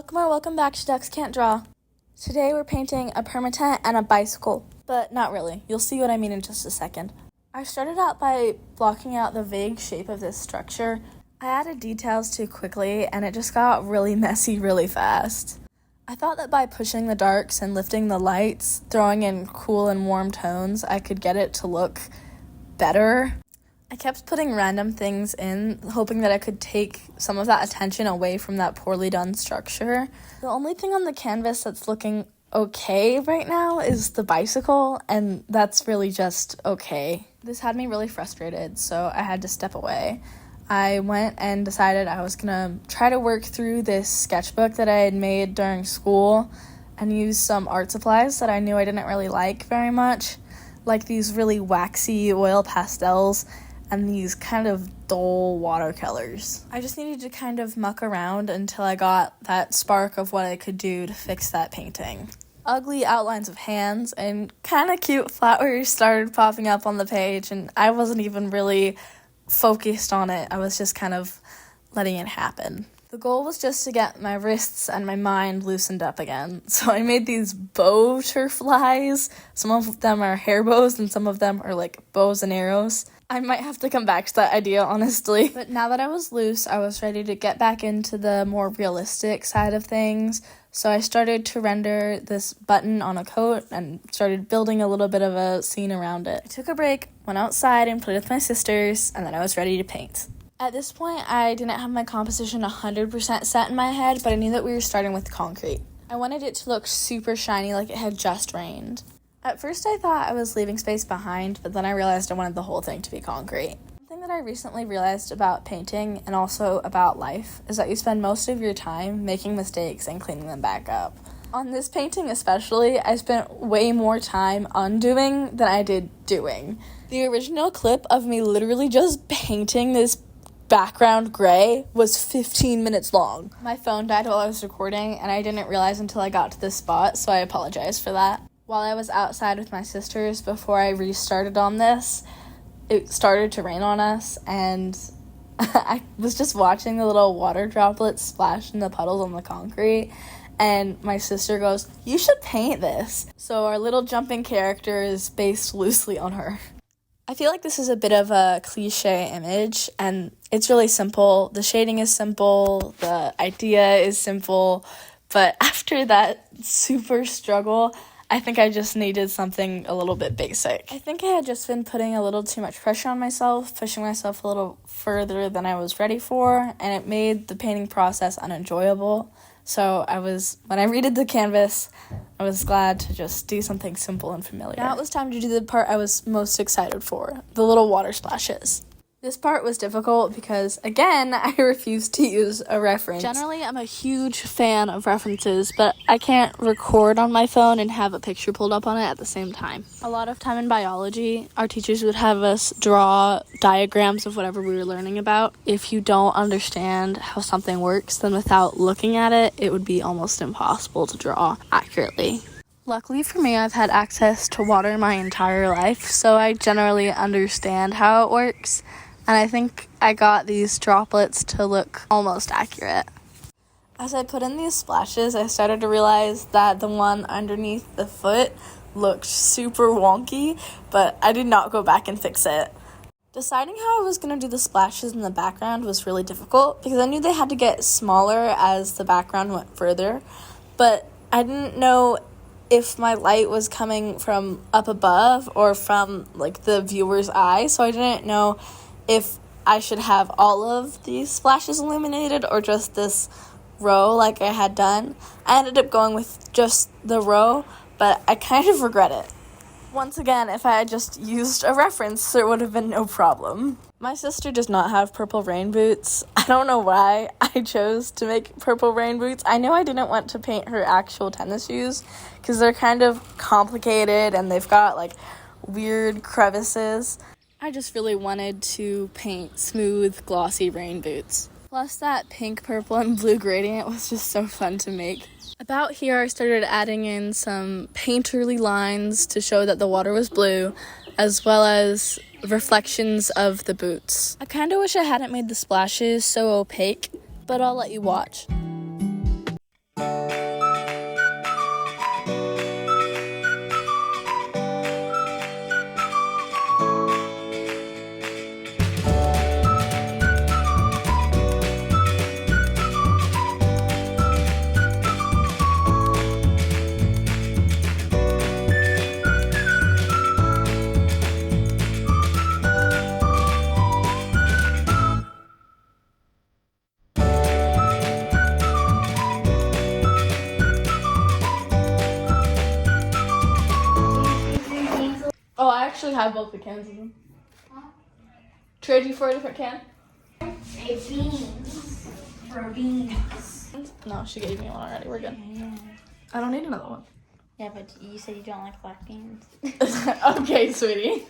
Welcome or welcome back to DucksCan'tDraw. Today we're painting a permatent and a bicycle, but not really. You'll see what I mean in just a second. I started out by blocking out the vague shape of this structure. I added details too quickly and it just got really messy really fast. I thought that by pushing the darks and lifting the lights, throwing in cool and warm tones, I could get it to look better. I kept putting random things in, hoping that I could take some of that attention away from that poorly done structure. The only thing on the canvas that's looking okay right now is the bicycle, and that's really just okay. This had me really frustrated, so I had to step away. I went and decided I was gonna try to work through this sketchbook that I had made during school and use some art supplies that I knew I didn't really like very much, like these really waxy oil pastels and these kind of dull watercolors. I just needed to kind of muck around until I got that spark of what I could do to fix that painting. Ugly outlines of hands and kind of cute flowers started popping up on the page, and I wasn't even really focused on it. I was just kind of letting it happen. The goal was just to get my wrists and my mind loosened up again. So I made these butterflies. Some of them are hair bows and some of them are like bows and arrows. I might have to come back to that idea, honestly. But now that I was loose, I was ready to get back into the more realistic side of things. So I started to render this button on a coat and started building a little bit of a scene around it. I took a break, went outside and played with my sisters, and then I was ready to paint. At this point, I didn't have my composition 100% set in my head, but I knew that we were starting with concrete. I wanted it to look super shiny, like it had just rained. At first, I thought I was leaving space behind, but then I realized I wanted the whole thing to be concrete. Something that I recently realized about painting and also about life is that you spend most of your time making mistakes and cleaning them back up. On this painting especially, I spent way more time undoing than I did doing. The original clip of me literally just painting this background gray was 15 minutes long. My phone died while I was recording, and I didn't realize until I got to this spot, so I apologize for that. While I was outside with my sisters before I restarted on this, it started to rain on us, and I was just watching the little water droplets splash in the puddles on the concrete, and my sister goes, "You should paint this." So our little jumping character is based loosely on her. I feel like this is a bit of a cliche image, and it's really simple. The shading is simple, the idea is simple, but after that super struggle, I think I just needed something a little bit basic. I think I had just been putting a little too much pressure on myself, pushing myself a little further than I was ready for, and it made the painting process unenjoyable. So when I redid the canvas, I was glad to just do something simple and familiar. Now it was time to do the part I was most excited for, the little water splashes. This part was difficult because, again, I refused to use a reference. Generally, I'm a huge fan of references, but I can't record on my phone and have a picture pulled up on it at the same time. A lot of time in biology, our teachers would have us draw diagrams of whatever we were learning about. If you don't understand how something works, then without looking at it, it would be almost impossible to draw accurately. Luckily for me, I've had access to water my entire life, so I generally understand how it works. And I think I got these droplets to look almost accurate. As I put in these splashes, I started to realize that the one underneath the foot looked super wonky, but I did not go back and fix it. Deciding how I was going to do the splashes in the background was really difficult because I knew they had to get smaller as the background went further, but I didn't know if my light was coming from up above or from like the viewer's eye, so I didn't know if I should have all of these splashes illuminated or just this row like I had done. I ended up going with just the row, but I kind of regret it. Once again, if I had just used a reference, there would have been no problem. My sister does not have purple rain boots. I don't know why I chose to make purple rain boots. I know I didn't want to paint her actual tennis shoes because they're kind of complicated and they've got like weird crevices. I just really wanted to paint smooth, glossy rain boots. Plus that pink, purple, and blue gradient was just so fun to make. About here, I started adding in some painterly lines to show that the water was blue, as well as reflections of the boots. I kind of wish I hadn't made the splashes so opaque, but I'll let you watch. actually have both the cans of them. Trade you for a different can? Beans. For beans. No, she gave me one already. We're good. Yeah. I don't need another one. Yeah, but you said you don't like black beans. Okay, sweetie.